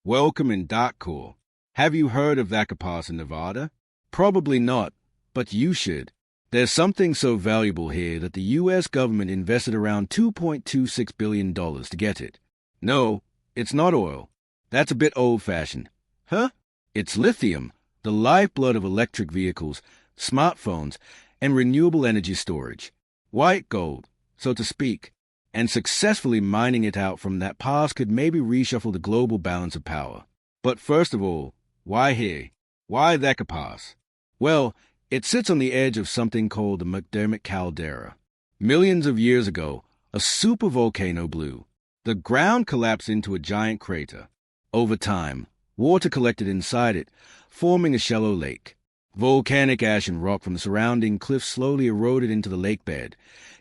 Welcome in Dark Core. Have you heard of Pass in Nevada? Probably not, but you should. There's something so valuable here that the U.S. government invested around $2.26 billion to get it. No, it's not oil. That's a bit old-fashioned. Huh? It's lithium, the lifeblood of electric vehicles, smartphones, and renewable energy storage. White gold, so to speak. And successfully mining it out from that pass could maybe reshuffle the global balance of power. But first of all, why here? Why Pass? Well, it sits on the edge of something called the McDermott caldera. Millions of years ago, a supervolcano blew. The ground collapsed into a giant crater. Over time, water collected inside it, forming a shallow lake. Volcanic ash and rock from the surrounding cliffs slowly eroded into the lake bed,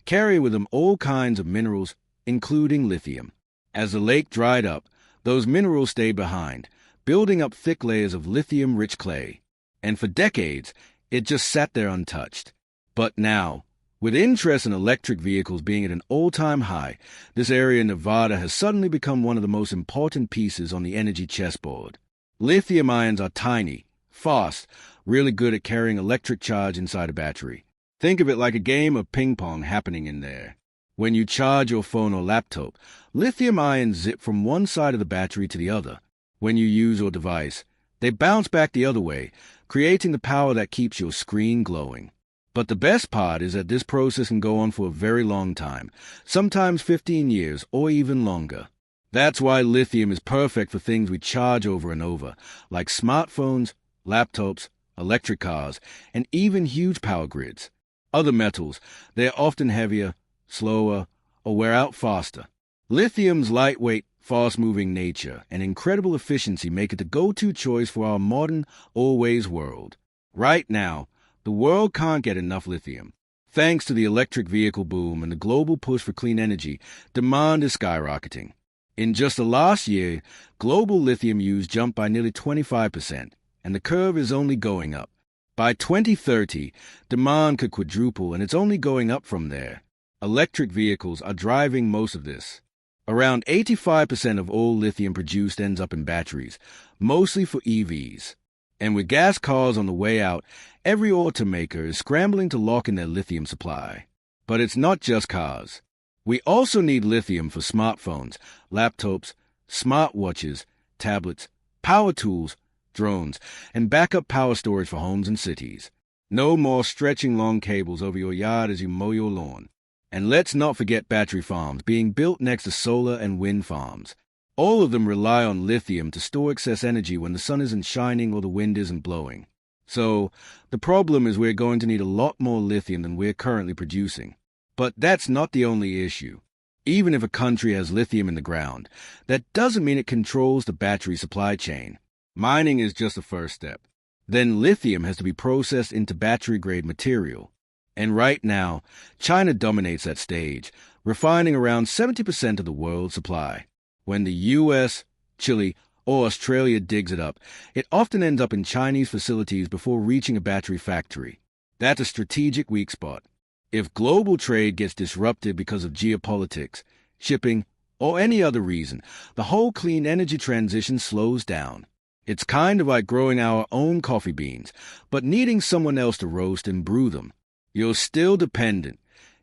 carrying with them all kinds of minerals, including lithium. As the lake dried up, those minerals stayed behind, building up thick layers of lithium-rich clay. And for decades, it just sat there untouched. But now, with interest in electric vehicles being at an all-time high, this area in Nevada has suddenly become one of the most important pieces on the energy chessboard. Lithium ions are tiny, fast, really good at carrying electric charge inside a battery. Think of it like a game of ping pong happening in there. When you charge your phone or laptop, lithium ions zip from one side of the battery to the other. When you use your device, they bounce back the other way, creating the power that keeps your screen glowing. But the best part is that this process can go on for a very long time, sometimes 15 years or even longer. That's why lithium is perfect for things we charge over and over, like smartphones, laptops, electric cars, and even huge power grids. Other metals, they're often heavier, slower, or wear out faster. Lithium's lightweight, fast-moving nature and incredible efficiency make it the go-to choice for our modern, always world. Right now, the world can't get enough lithium. Thanks to the electric vehicle boom and the global push for clean energy, demand is skyrocketing. In just the last year, global lithium use jumped by nearly 25%, and the curve is only going up. By 2030, demand could quadruple, and it's only going up from there. Electric vehicles are driving most of this. Around 85% of all lithium produced ends up in batteries, mostly for EVs. And with gas cars on the way out, every automaker is scrambling to lock in their lithium supply. But it's not just cars. We also need lithium for smartphones, laptops, smartwatches, tablets, power tools, drones, and backup power storage for homes and cities. No more stretching long cables over your yard as you mow your lawn. And let's not forget battery farms being built next to solar and wind farms. All of them rely on lithium to store excess energy when the sun isn't shining or the wind isn't blowing. So, the problem is we're going to need a lot more lithium than we're currently producing. But that's not the only issue. Even if a country has lithium in the ground, that doesn't mean it controls the battery supply chain. Mining is just the first step. Then lithium has to be processed into battery-grade material. And right now, China dominates that stage, refining around 70% of the world's supply. When the U.S., Chile, or Australia digs it up, it often ends up in Chinese facilities before reaching a battery factory. That's a strategic weak spot. If global trade gets disrupted because of geopolitics, shipping, or any other reason, the whole clean energy transition slows down. It's kind of like growing our own coffee beans, but needing someone else to roast and brew them. You're still dependent,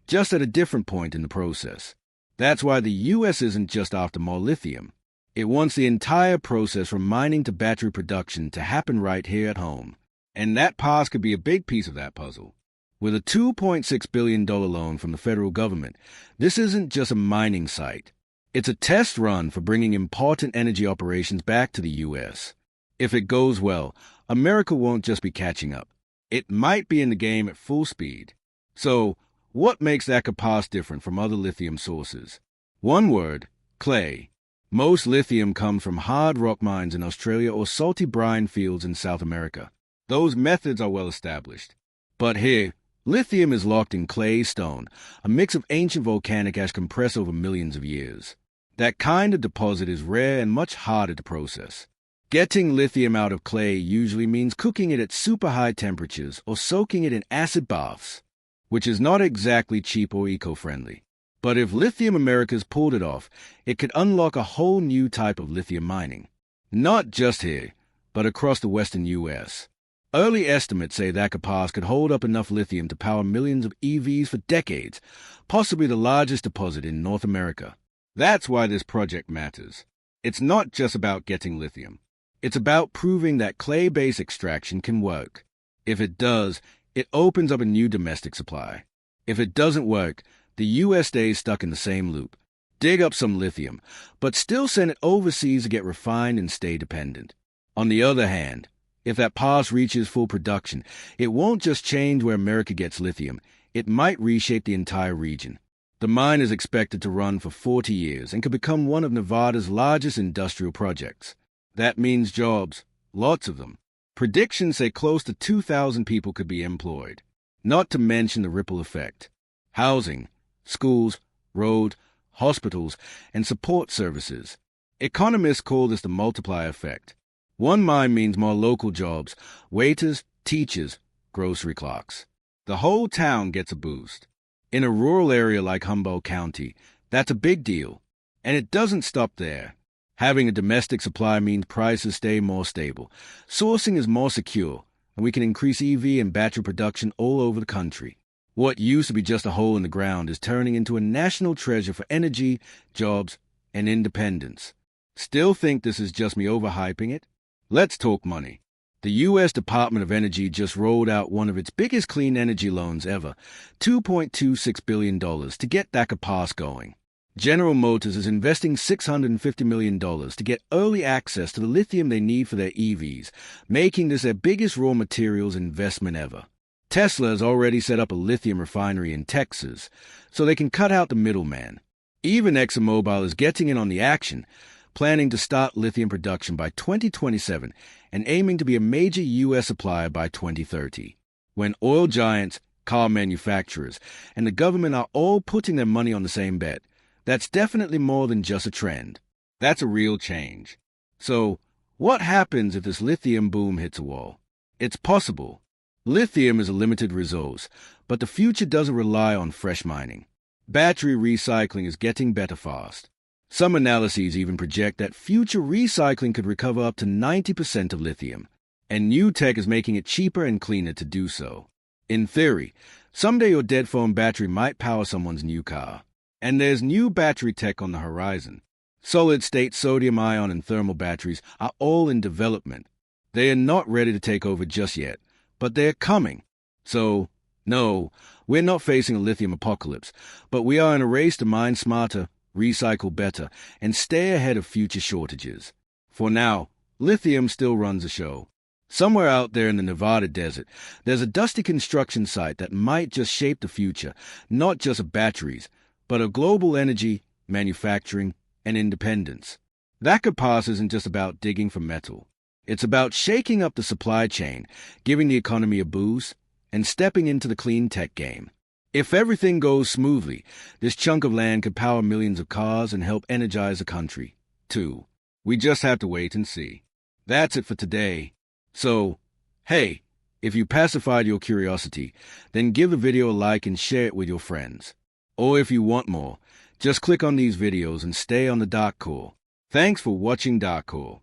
just at a different point in the process. That's why the U.S. isn't just after more lithium. It wants the entire process from mining to battery production to happen right here at home. And that pass could be a big piece of that puzzle. With a $2.6 billion loan from the federal government, this isn't just a mining site. It's a test run for bringing important energy operations back to the U.S. If it goes well, America won't just be catching up. It might be in the game at full speed. So, what makes Pass different from other lithium sources? One word, clay. Most lithium comes from hard rock mines in Australia or salty brine fields in South America. Those methods are well established. But here, lithium is locked in clay stone, a mix of ancient volcanic ash compressed over millions of years. That kind of deposit is rare and much harder to process. Getting lithium out of clay usually means cooking it at super high temperatures or soaking it in acid baths, which is not exactly cheap or eco-friendly. But if Lithium Americas pulled it off, it could unlock a whole new type of lithium mining. Not just here, but across the western U.S. Early estimates say Thacker Pass could hold up enough lithium to power millions of EVs for decades, possibly the largest deposit in North America. That's why this project matters. It's not just about getting lithium. It's about proving that clay-based extraction can work. If it does, it opens up a new domestic supply. If it doesn't work, the U.S. stays stuck in the same loop. Dig up some lithium, but still send it overseas to get refined and stay dependent. On the other hand, if that pass reaches full production, it won't just change where America gets lithium, it might reshape the entire region. The mine is expected to run for 40 years and could become one of Nevada's largest industrial projects. That means jobs, lots of them. Predictions say close to 2,000 people could be employed, not to mention the ripple effect. Housing, schools, roads, hospitals, and support services. Economists call this the multiplier effect. One mine means more local jobs, waiters, teachers, grocery clerks. The whole town gets a boost. In a rural area like Humboldt County, that's a big deal. And it doesn't stop there. Having a domestic supply means prices stay more stable. Sourcing is more secure, and we can increase EV and battery production all over the country. What used to be just a hole in the ground is turning into a national treasure for energy, jobs, and independence. Still think this is just me overhyping it? Let's talk money. The U.S. Department of Energy just rolled out one of its biggest clean energy loans ever, $2.26 billion, to get Thacker Pass going. General Motors is investing $650 million to get early access to the lithium they need for their EVs, making this their biggest raw materials investment ever. Tesla has already set up a lithium refinery in Texas, so they can cut out the middleman. Even ExxonMobil is getting in on the action, planning to start lithium production by 2027 and aiming to be a major U.S. supplier by 2030. When oil giants, car manufacturers, and the government are all putting their money on the same bet, that's definitely more than just a trend. That's a real change. So, what happens if this lithium boom hits a wall? It's possible. Lithium is a limited resource, but the future doesn't rely on fresh mining. Battery recycling is getting better fast. Some analyses even project that future recycling could recover up to 90% of lithium, and new tech is making it cheaper and cleaner to do so. In theory, someday your dead phone battery might power someone's new car. And there's new battery tech on the horizon. Solid-state sodium-ion and thermal batteries are all in development. They are not ready to take over just yet, but they're coming. So, no, we're not facing a lithium apocalypse, but we are in a race to mine smarter, recycle better, and stay ahead of future shortages. For now, lithium still runs the show. Somewhere out there in the Nevada desert, there's a dusty construction site that might just shape the future, not just of batteries, but of global energy, manufacturing, and independence. Thacker Pass isn't just about digging for metal. It's about shaking up the supply chain, giving the economy a boost, and stepping into the clean tech game. If everything goes smoothly, this chunk of land could power millions of cars and help energize the country, too. We just have to wait and see. That's it for today. So, hey, if you pacified your curiosity, then give the video a like and share it with your friends. Or if you want more, just click on these videos and stay on the Dark Core. Thanks for watching Dark Core.